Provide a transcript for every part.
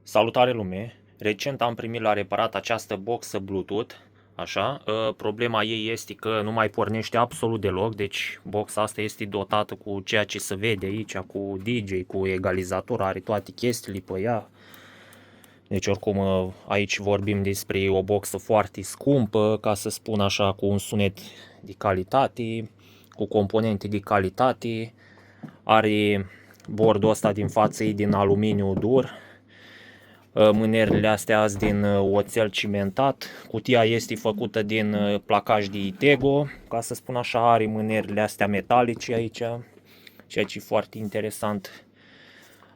Salutare lume! Recent am primit la reparat această boxă Bluetooth, așa. Problema ei este că nu mai pornește absolut deloc, deci boxa asta este dotată cu ceea ce se vede aici, cu DJ, cu egalizator, are toate chestiile pe ea. Deci oricum aici vorbim despre o boxă foarte scumpă, ca să spun așa, cu un sunet de calitate, cu componente de calitate. Are bordul ăsta din față e din aluminiu dur. Mânerile astea sunt din oțel cimentat. Cutia este făcută din placaj de Itego, ca să spun așa, are mânerile astea metalice aici, ceea ce e foarte interesant.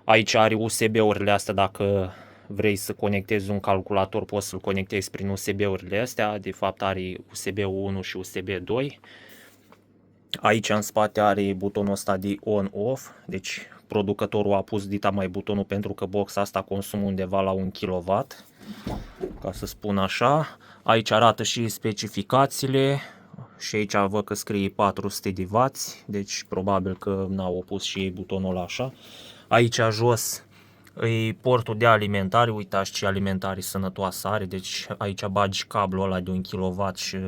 Aici are USB-urile astea, dacă vrei să conectezi un calculator poți să-l conectezi prin USB-urile astea, de fapt are USB 1 și USB 2. Aici în spate are butonul ăsta de on-off, deci producătorul a pus dita mai butonul pentru că boxa asta consumă undeva la 1 kW, ca să spun așa. Aici arată și specificațiile și aici văd că scrie 400 de W, deci probabil că n-au pus și ei butonul ăla așa. Aici jos e portul de alimentare, uitați ce alimentare sănătoasă are, deci aici bagi cablul ăla de 1 kW și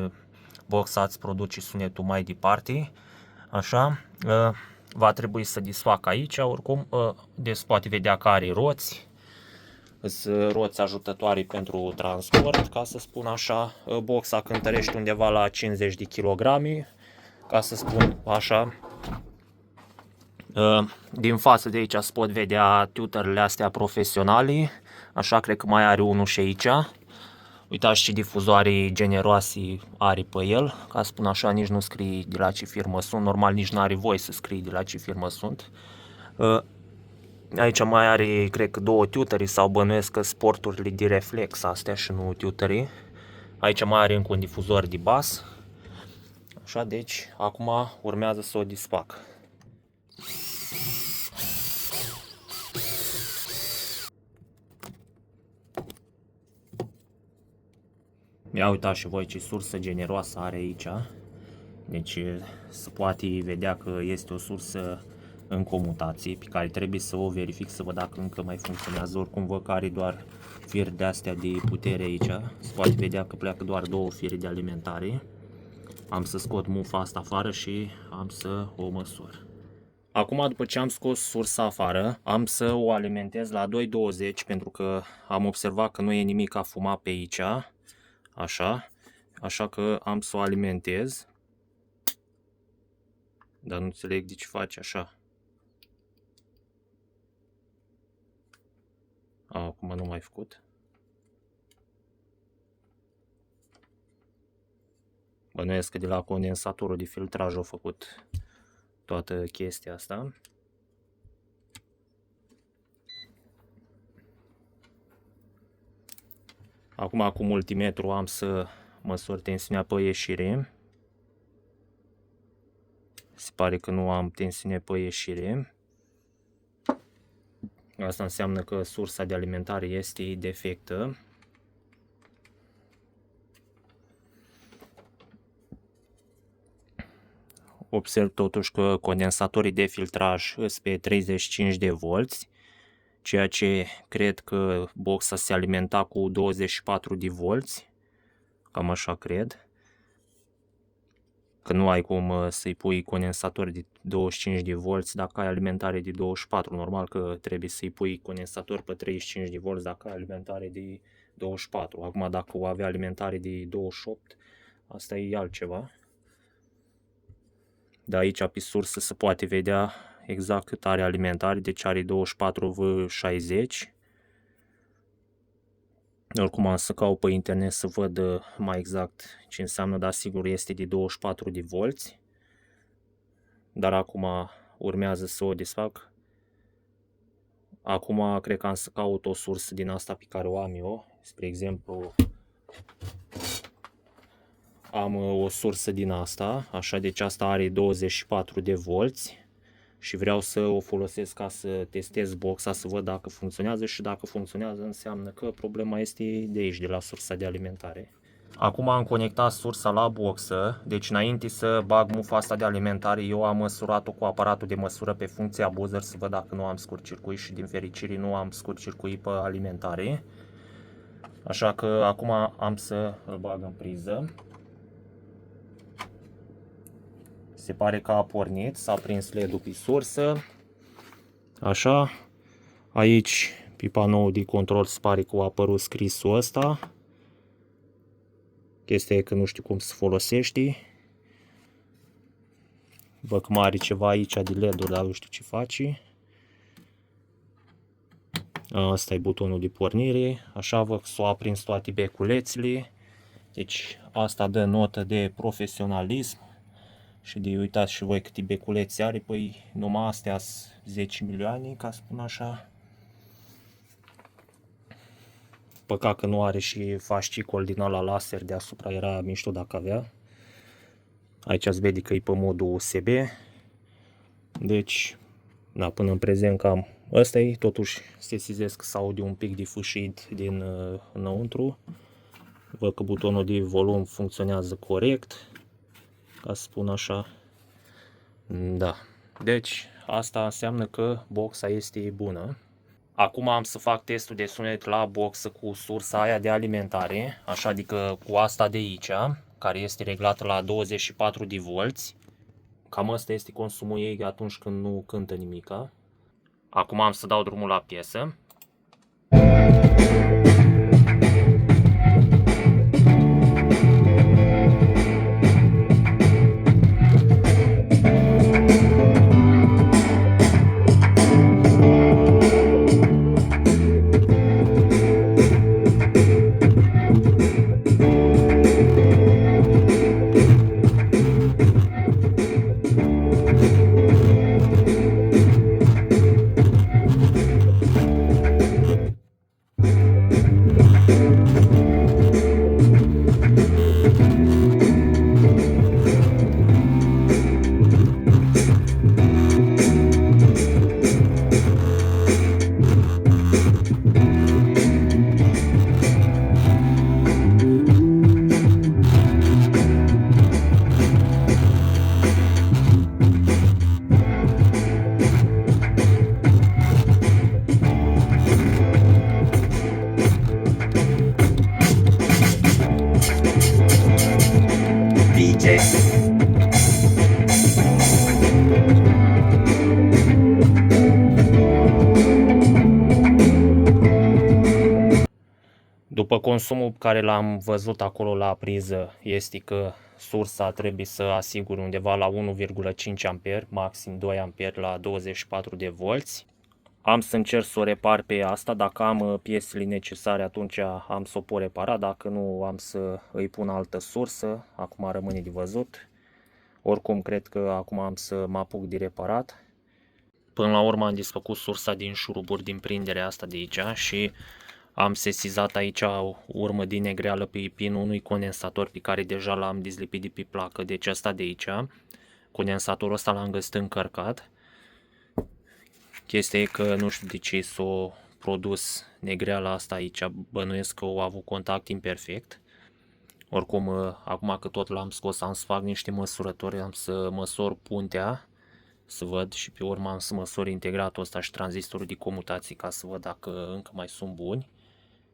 boxa îți produce sunetul mai departe. Așa, va trebui să desfac aici, oricum, deci poate vedea că are roți, roți ajutătoare pentru transport, ca să spun așa. Boxa cântărește undeva la 50 de kg, ca să spun așa. Din față de aici se pot vedea tuterele astea profesionale, așa cred că mai are unul și aici. Uitați ce difuzoare generoase are pe el, ca să spun așa, nici nu scrie de la ce firmă sunt, normal nici nu are voie să scrie de la ce firmă sunt. Aici mai are, cred că, două tuteri sau bănuiesc că sporturile de reflex astea și nu tuteri. Aici mai are încă un difuzor de bas. Așa, deci, acum urmează să o desfac. Ia uitați și voi ce sursă generoasă are aici. Deci se poate vedea că este o sursă în comutație pe care trebuie să o verific să văd dacă încă mai funcționează. Oricum văd că are doar fir de astea de putere aici. Se poate vedea că pleacă doar două fire de alimentare. Am să scot mufa asta afară și am să o măsor. Acum, după ce am scos sursa afară, am să o alimentez la 220 pentru că am observat că nu e nimic afumat pe aici. Așa că am să o alimentez. Dar nu înțeleg de ce face așa. Acum nu mai făcut. Bănuiesc că de la condensatorul de filtraj au făcut toată chestia asta. Acum cu multimetru am să măsor tensiunea pe ieșire. Se pare că nu am tensiune pe ieșire. Asta înseamnă că sursa de alimentare este defectă. Observ totuși că condensatorii de filtraj sunt pe 35 de volți, ceea ce cred că boxa se alimenta cu 24 de volți, cam așa cred. Că nu ai cum să-i pui condensator de 25 de volți dacă ai alimentare de 24. Normal că trebuie să-i pui condensator pe 35 de volți dacă ai alimentare de 24. Acum dacă o avea alimentare de 28, asta e altceva. Dar aici pe sursă se poate vedea exact cât are alimentare, deci are 24V60. Oricum am să caut pe internet să văd mai exact ce înseamnă, dar sigur este de 24 de volți. Dar acum urmează să o desfac. Acum cred că am să caut o sursă din asta pe care o am eu. Spre exemplu, am o sursă din asta, așa, deci asta are 24 de volți. Și vreau să o folosesc ca să testez boxa, să văd dacă funcționează și dacă funcționează înseamnă că problema este de aici, de la sursa de alimentare. Acum am conectat sursa la boxă, deci înainte să bag mufa asta de alimentare, eu am măsurat-o cu aparatul de măsură pe funcția buzzer să văd dacă nu am scurt-circuit și din fericire nu am scurt-circuit pe alimentare. Așa că acum am să îl bag în priză. Se pare că a pornit, s-a prins LED-ul pe sursă. Așa, aici pe panoul de control se pare că a apărut scrisul ăsta. Chestia e că nu știu cum se folosește. Văd că mai are ceva aici de LED-uri, dar nu știu ce face. Asta e butonul de pornire. Așa văd că s-au aprins toate beculețele. Deci asta dă notă de profesionalism. Și de uitați și voi câte beculețe are. Păi numai astea sunt 10 milioane, ca să spun așa. Păcat că nu are și fascicol din ăla laser deasupra, era mișto dacă avea. Aici se vede că e pe modul USB. Deci, da, până în prezent cam ăsta e. Totuși sesizez că s-aude un pic de fâșit din înăuntru. Văd că butonul de volum funcționează corect, ca să spun așa. Da. Deci, asta înseamnă că boxa este bună. Acum am să fac testul de sunet la boxă cu sursa aia de alimentare, așa, adică cu asta de aici, care este reglată la 24 de volți. Cam asta este consumul ei atunci când nu cântă nimica. Acum am să dau drumul la piesă. După consumul care l-am văzut acolo la priză, este că sursa trebuie să asigure undeva la 1,5 A, maxim 2 A la 24 de volți. Am să încerc să o repar pe asta, dacă am piesele necesare atunci am să o pot repara, dacă nu am să îi pun altă sursă, acum rămâne de văzut. Oricum cred că acum am să mă apuc de reparat. Până la urmă am desfăcut sursa din șuruburi din prinderea asta de aici și am sesizat aici o urmă din negreală pe pinul unui condensator pe care deja l-am dezlipit de pe placă, deci asta de aici. Condensatorul ăsta l-am găsit încărcat. Chestia e că nu știu de ce s-a produs negreala asta aici, bănuiesc că au avut contact imperfect. Oricum, acum că tot l-am scos, am să fac niște măsurători, am să măsor puntea, să văd și pe urmă am să măsor integratul ăsta și tranzistorul de comutație ca să văd dacă încă mai sunt buni.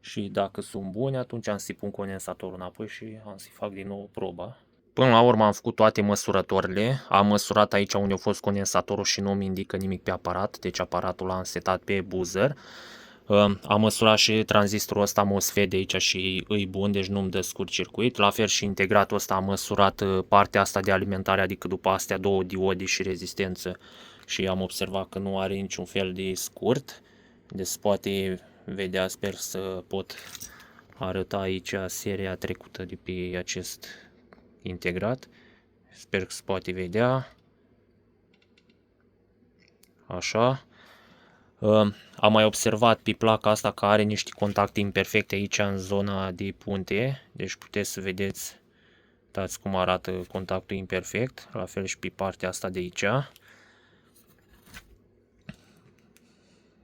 Și dacă sunt buni, atunci am să-i pun condensatorul înapoi și am să-i fac din nou proba. Până la urmă am făcut toate măsurătorile, am măsurat aici unde a fost condensatorul și nu mi indică nimic pe aparat, deci aparatul l-am setat pe buzzer. Am măsurat și tranzistorul ăsta MOSFET de aici și îi bun, deci nu-mi dă scurt circuit. La fel și integratul ăsta am măsurat partea asta de alimentare, adică după astea două diode și rezistență și am observat că nu are niciun fel de scurt. Deci se poate vedea, sper să pot arăta aici seria trecută de pe acest integrat. Sper că se poate vedea. Așa. Am mai observat pe placa asta că are niște contacte imperfecte aici în zona de punte. Deci puteți să vedeți, uitați cum arată contactul imperfect. La fel și pe partea asta de aici.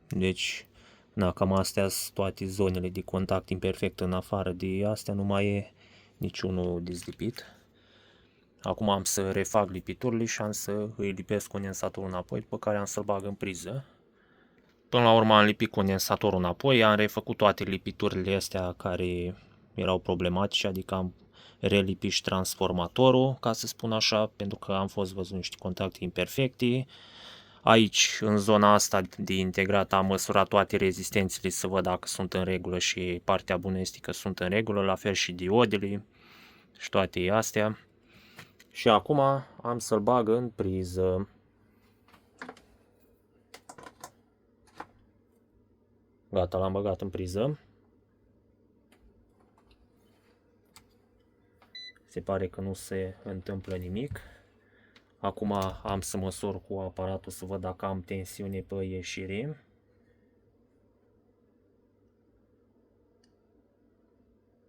Deci, na, cam astea sunt toate zonele de contact imperfect. În afară de astea nu mai e niciunul dezlipit. Acum am să refac lipiturile și am să îi lipesc condensatorul înapoi, după care am să-l bag în priză. Până la urmă am lipit condensatorul înapoi, am refăcut toate lipiturile astea care erau problematice, adică am relipit și transformatorul, ca să spun așa, pentru că am fost văzut niște contacte imperfecte. Aici, în zona asta de integrat, am măsurat toate rezistențele să văd dacă sunt în regulă și partea bună este că sunt în regulă, la fel și diodele și toate astea. Și acum am să-l bag în priză. Gata, l-am băgat în priză. Se pare că nu se întâmplă nimic. Acum am să măsor cu aparatul să văd dacă am tensiune pe ieșire.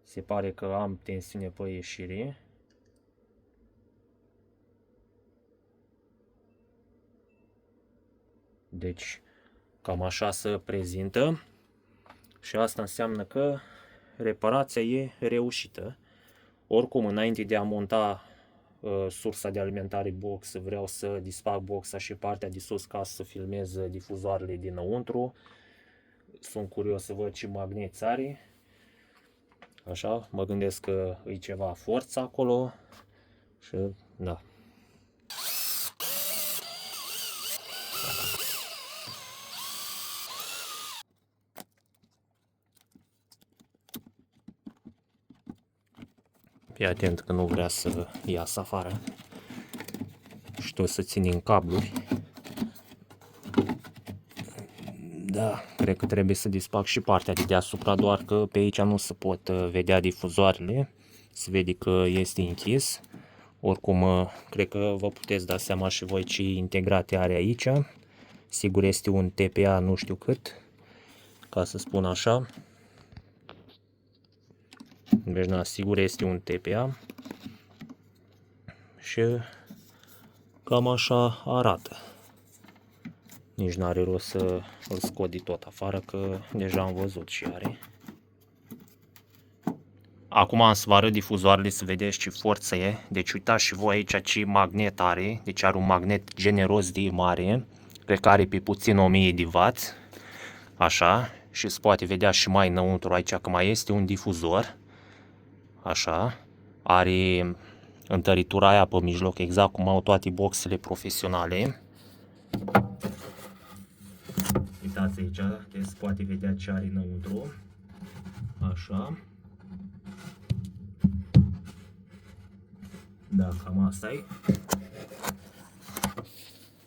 Se pare că am tensiune pe ieșire. Deci cam așa se prezintă. Și asta înseamnă că reparația e reușită. Oricum, înainte de a monta sursa de alimentare box, vreau să disfac boxa și partea de sus ca să filmez difuzoarele dinăuntru. Sunt curios să văd ce magneți are. Așa, mă gândesc că e ceva forță acolo. Și da. Fii atent că nu vrea să iasă afară. Și tot să țin în cabluri. Da, cred că trebuie să disfac și partea de deasupra, doar că pe aici nu se pot vedea difuzoarele. Se vede că este închis. Oricum, cred că vă puteți da seama și voi ce integrate are aici. Sigur este un TPA nu știu cât, ca să spun așa. Deci, na, sigur este un TPA. Și cam așa arată. Nici nu are rost să îl scot de tot afară, că deja am văzut și are. Acum am să vă arăt difuzoarele să vedeți ce forță e. Deci uitați și voi aici ce magnet are. Deci are un magnet generos de mare. Cred că are pe puțin 1000 de W. Așa. Și se poate vedea și mai înăuntru aici că mai este un difuzor. Așa. Are întăritura aia pe mijloc, exact cum au toate boxele profesionale. Uitați aici, deci se poate vedea ce are înăuntru. Așa. Da, cam asta e.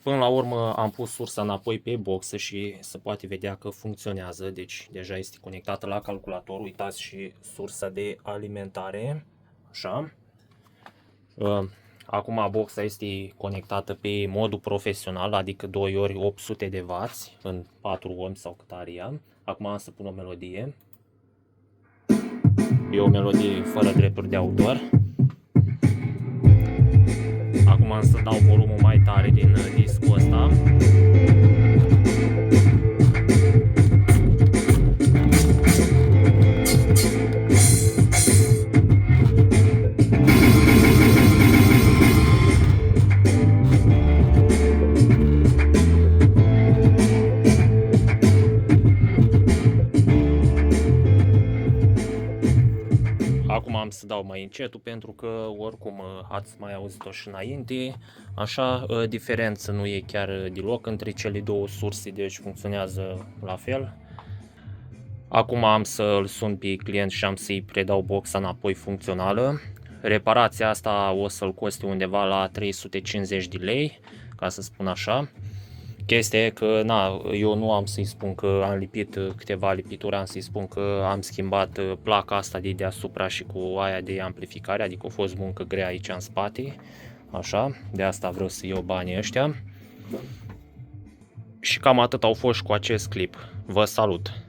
Până la urmă am pus sursa înapoi pe boxă și se poate vedea că funcționează. Deci deja este conectată la calculator. Uitați și sursa de alimentare. Așa. Acum boxa este conectată pe modul profesional, adică 2 ori 800 de W în 4 ohmi sau cât are ea. Acum am să pun o melodie. E o melodie fără drepturi de autor. Acum am să dau volumul mai tare din discul ăsta. Acum am să dau mai încetul pentru că oricum ați mai auzit-o și înainte. Așa, diferență nu e chiar deloc între cele două surse, deci funcționează la fel. Acum am să îl sun pe client și am să-i predau boxa înapoi funcțională. Reparația asta o să-l coste undeva la 350 de lei, ca să spun așa. Chestia e că eu nu am să-i spun că am lipit câteva lipituri, am să-i spun că am schimbat placa asta de deasupra și cu aia de amplificare, adică a fost muncă grea aici în spate. Așa, de asta vreau să iau banii ăștia. Și cam atât au fost cu acest clip. Vă salut!